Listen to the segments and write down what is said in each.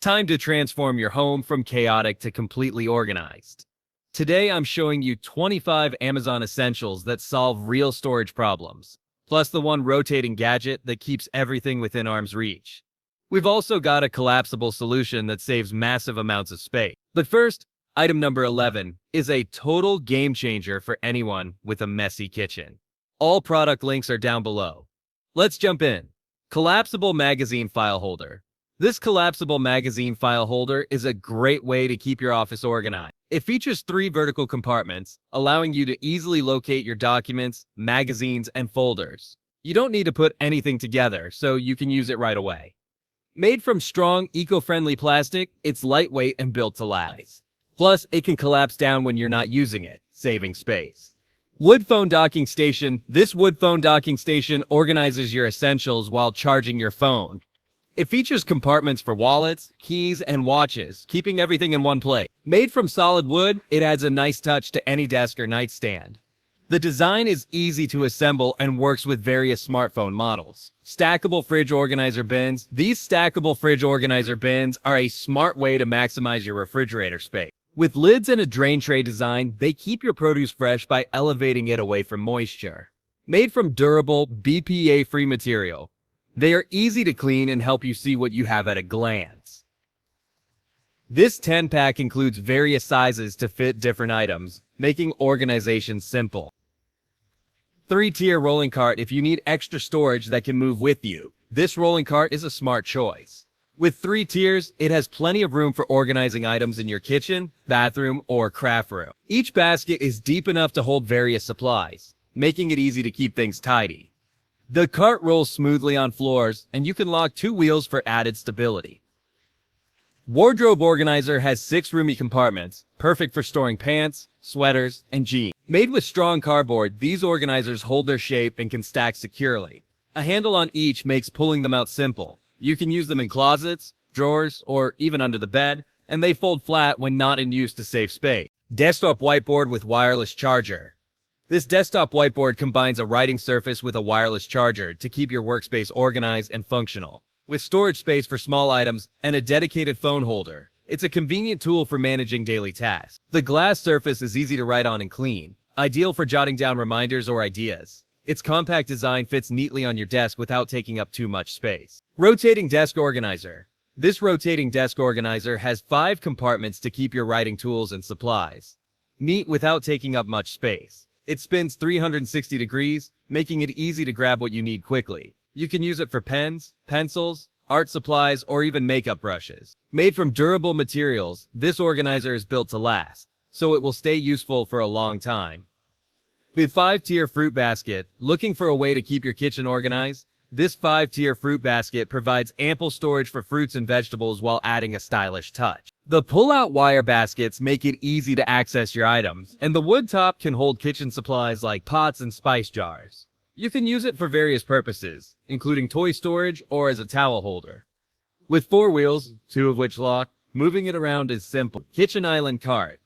Time to transform your home from chaotic to completely organized. Today I'm showing you 25 Amazon essentials that solve real storage problems, plus the one rotating gadget that keeps everything within arm's reach. We've also got a collapsible solution that saves massive amounts of space. But first, item number 11 is a total game changer for anyone with a messy kitchen. All product links are down below. Let's jump in. Collapsible magazine file holder. This collapsible magazine file holder is a great way to keep your office organized. It features 3 vertical compartments, allowing you to easily locate your documents, magazines, and folders. You don't need to put anything together, so you can use it right away. Made from strong, eco-friendly plastic, it's lightweight and built to last. Plus, it can collapse down when you're not using it, saving space. Wood phone docking station. This wood phone docking station organizes your essentials while charging your phone. It features compartments for wallets, keys, and watches, keeping everything in one place. Made from solid wood, it adds a nice touch to any desk or nightstand. The design is easy to assemble and works with various smartphone models. Stackable fridge organizer bins. These stackable fridge organizer bins are a smart way to maximize your refrigerator space. With lids and a drain tray design, they keep your produce fresh by elevating it away from moisture. Made from durable, BPA-free material, they are easy to clean and help you see what you have at a glance. This 10-pack includes various sizes to fit different items, making organization simple. 3-tier rolling cart. If you need extra storage that can move with you, this rolling cart is a smart choice. With 3 tiers, it has plenty of room for organizing items in your kitchen, bathroom, or craft room. Each basket is deep enough to hold various supplies, making it easy to keep things tidy. The cart rolls smoothly on floors, and you can lock 2 wheels for added stability. Wardrobe organizer has 6 roomy compartments, perfect for storing pants, sweaters, and jeans. Made with strong cardboard, these organizers hold their shape and can stack securely. A handle on each makes pulling them out simple. You can use them in closets, drawers, or even under the bed, and they fold flat when not in use to save space. Desktop whiteboard with wireless charger. This desktop whiteboard combines a writing surface with a wireless charger to keep your workspace organized and functional. With storage space for small items and a dedicated phone holder, it's a convenient tool for managing daily tasks. The glass surface is easy to write on and clean, ideal for jotting down reminders or ideas. Its compact design fits neatly on your desk without taking up too much space. Rotating desk organizer. This rotating desk organizer has 5 compartments to keep your writing tools and supplies. Neat without taking up much space. It spins 360 degrees, making it easy to grab what you need quickly. You can use it for pens, pencils, art supplies, or even makeup brushes. Made from durable materials, this organizer is built to last, so it will stay useful for a long time. With 5-tier fruit basket. Looking for a way to keep your kitchen organized? This 5-tier fruit basket provides ample storage for fruits and vegetables while adding a stylish touch. The pull-out wire baskets make it easy to access your items, and the wood top can hold kitchen supplies like pots and spice jars. You can use it for various purposes, including toy storage or as a towel holder. With 4 wheels, 2 of which lock, moving it around is simple. Kitchen island cart.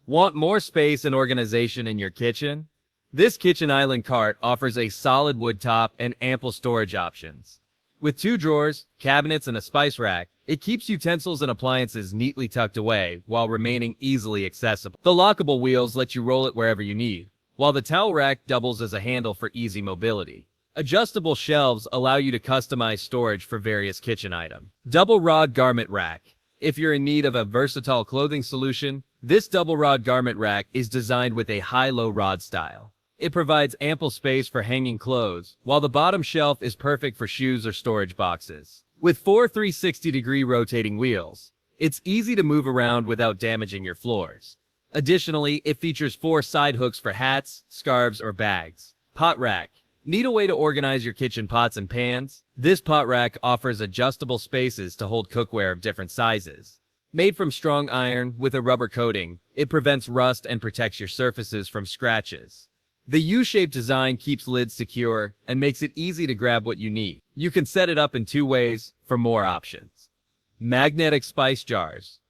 Want more space and organization in your kitchen? This kitchen island cart offers a solid wood top and ample storage options. With 2 drawers, cabinets, and a spice rack, it keeps utensils and appliances neatly tucked away while remaining easily accessible. The lockable wheels let you roll it wherever you need, while the towel rack doubles as a handle for easy mobility. Adjustable shelves allow you to customize storage for various kitchen items. Double rod garment rack. If you're in need of a versatile clothing solution, this double rod garment rack is designed with a high-low rod style. It provides ample space for hanging clothes, while the bottom shelf is perfect for shoes or storage boxes. With 4 360-degree rotating wheels, it's easy to move around without damaging your floors. Additionally, it features 4 side hooks for hats, scarves, or bags. Pot rack. Need a way to organize your kitchen pots and pans? This pot rack offers adjustable spaces to hold cookware of different sizes. Made from strong iron with a rubber coating, it prevents rust and protects your surfaces from scratches. The U-shaped design keeps lids secure and makes it easy to grab what you need. You can set it up in 2 ways for more options. Magnetic spice jars.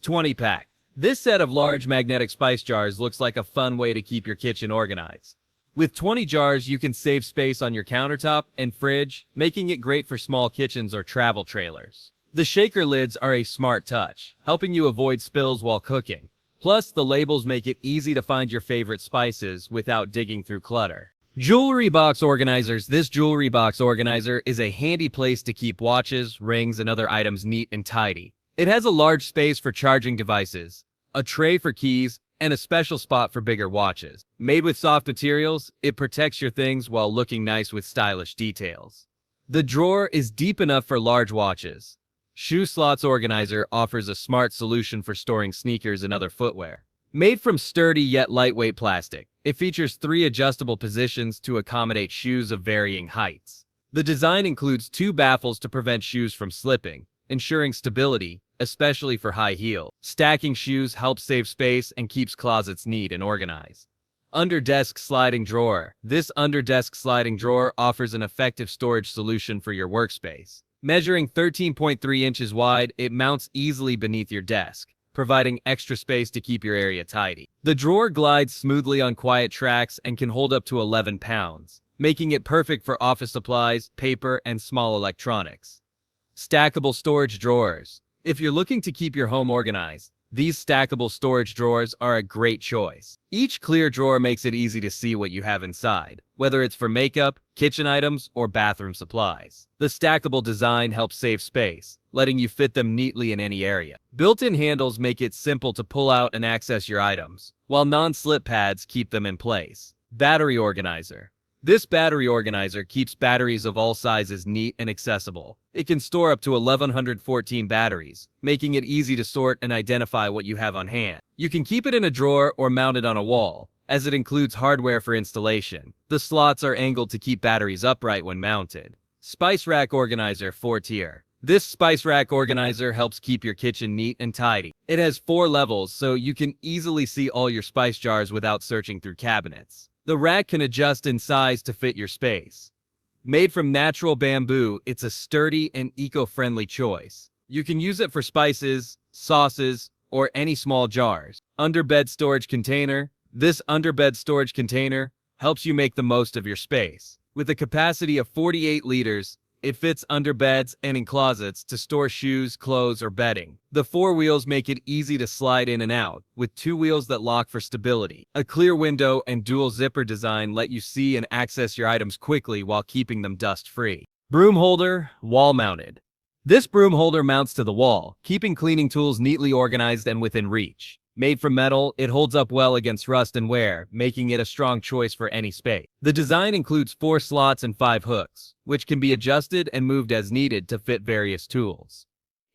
20-pack. This set of large magnetic spice jars looks like a fun way to keep your kitchen organized. With 20 jars, you can save space on your countertop and fridge, making it great for small kitchens or travel trailers. The shaker lids are a smart touch, helping you avoid spills while cooking. Plus, the labels make it easy to find your favorite spices without digging through clutter. Jewelry box organizers. This jewelry box organizer is a handy place to keep watches, rings, and other items neat and tidy. It has a large space for charging devices, a tray for keys, and a special spot for bigger watches. Made with soft materials, it protects your things while looking nice with stylish details. The drawer is deep enough for large watches. Shoe slots organizer offers a smart solution for storing sneakers and other footwear. Made from sturdy yet lightweight plastic, it features 3 adjustable positions to accommodate shoes of varying heights. The design includes 2 baffles to prevent shoes from slipping, ensuring stability, especially for high heels. Stacking shoes helps save space and keeps closets neat and organized. Under-desk sliding drawer. This under-desk sliding drawer offers an effective storage solution for your workspace. Measuring 13.3 inches wide, it mounts easily beneath your desk, providing extra space to keep your area tidy. The drawer glides smoothly on quiet tracks and can hold up to 11 pounds, making it perfect for office supplies, paper, and small electronics. Stackable storage drawers. If you're looking to keep your home organized, these stackable storage drawers are a great choice. Each clear drawer makes it easy to see what you have inside, whether it's for makeup, kitchen items, or bathroom supplies. The stackable design helps save space, letting you fit them neatly in any area. Built-in handles make it simple to pull out and access your items, while non-slip pads keep them in place. Battery organizer. This battery organizer keeps batteries of all sizes neat and accessible. It can store up to 1114 batteries, making it easy to sort and identify what you have on hand. You can keep it in a drawer or mount it on a wall, as it includes hardware for installation. The slots are angled to keep batteries upright when mounted. Spice rack organizer 4-tier. This spice rack organizer helps keep your kitchen neat and tidy. It has 4 levels, so you can easily see all your spice jars without searching through cabinets. The rack can adjust in size to fit your space. Made from natural bamboo, it's a sturdy and eco-friendly choice. You can use it for spices, sauces, or any small jars. Underbed storage container. This underbed storage container helps you make the most of your space. With a capacity of 48 liters, it fits under beds and in closets to store shoes, clothes, or bedding. The 4 wheels make it easy to slide in and out, with 2 wheels that lock for stability. A clear window and dual zipper design let you see and access your items quickly while keeping them dust-free. Broom holder, wall-mounted. This broom holder mounts to the wall, keeping cleaning tools neatly organized and within reach. Made from metal, it holds up well against rust and wear, making it a strong choice for any space. The design includes 4 slots and 5 hooks, which can be adjusted and moved as needed to fit various tools.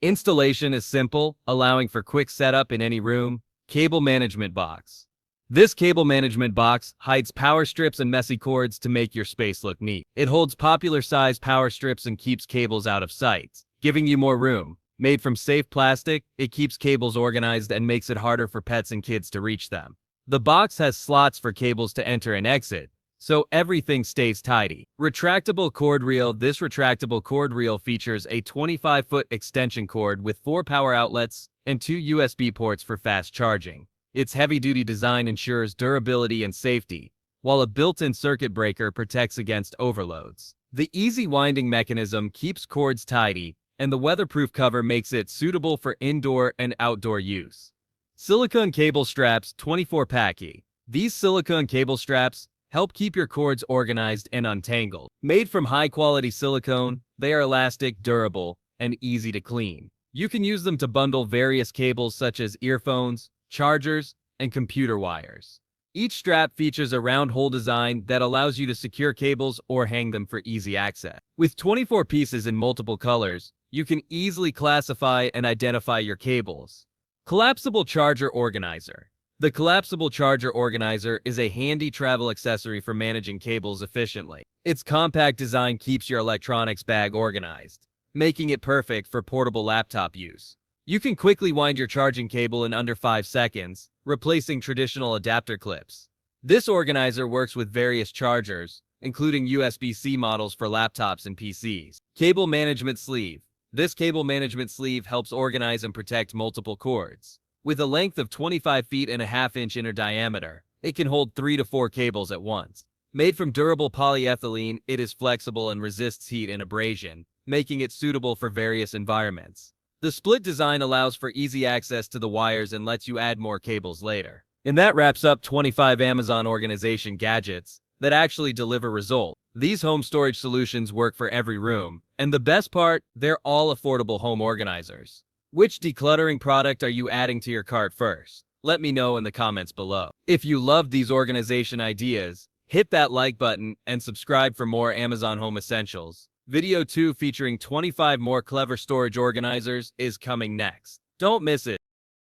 Installation is simple, allowing for quick setup in any room. Cable management box. This cable management box hides power strips and messy cords to make your space look neat. It holds popular size power strips and keeps cables out of sight, giving you more room. Made from safe plastic, it keeps cables organized and makes it harder for pets and kids to reach them. The box has slots for cables to enter and exit, so everything stays tidy. Retractable cord reel. This retractable cord reel features a 25-foot extension cord with 4 power outlets and 2 USB ports for fast charging. Its heavy-duty design ensures durability and safety, while a built-in circuit breaker protects against overloads. The easy winding mechanism keeps cords tidy, and the weatherproof cover makes it suitable for indoor and outdoor use. Silicone cable straps 24-packy. These silicone cable straps help keep your cords organized and untangled. Made from high-quality silicone, they are elastic, durable, and easy to clean. You can use them to bundle various cables such as earphones, chargers, and computer wires. Each strap features a round hole design that allows you to secure cables or hang them for easy access. With 24 pieces in multiple colors, you can easily classify and identify your cables. Collapsible charger organizer. The collapsible charger organizer is a handy travel accessory for managing cables efficiently. Its compact design keeps your electronics bag organized, making it perfect for portable laptop use. You can quickly wind your charging cable in under 5 seconds, replacing traditional adapter clips. This organizer works with various chargers, including USB-C models for laptops and PCs. Cable management sleeve. This cable management sleeve helps organize and protect multiple cords. With a length of 25 feet and a half-inch inner diameter, it can hold 3 to 4 cables at once. Made from durable polyethylene, it is flexible and resists heat and abrasion, making it suitable for various environments. The split design allows for easy access to the wires and lets you add more cables later. And that wraps up 25 Amazon organization gadgets that actually deliver results. These home storage solutions work for every room, and the best part, they're all affordable home organizers. Which decluttering product are you adding to your cart first? Let me know in the comments below. If you love these organization ideas, hit that like button and subscribe for more Amazon Home Essentials. Video 2 featuring 25 more clever storage organizers is coming next. Don't miss it.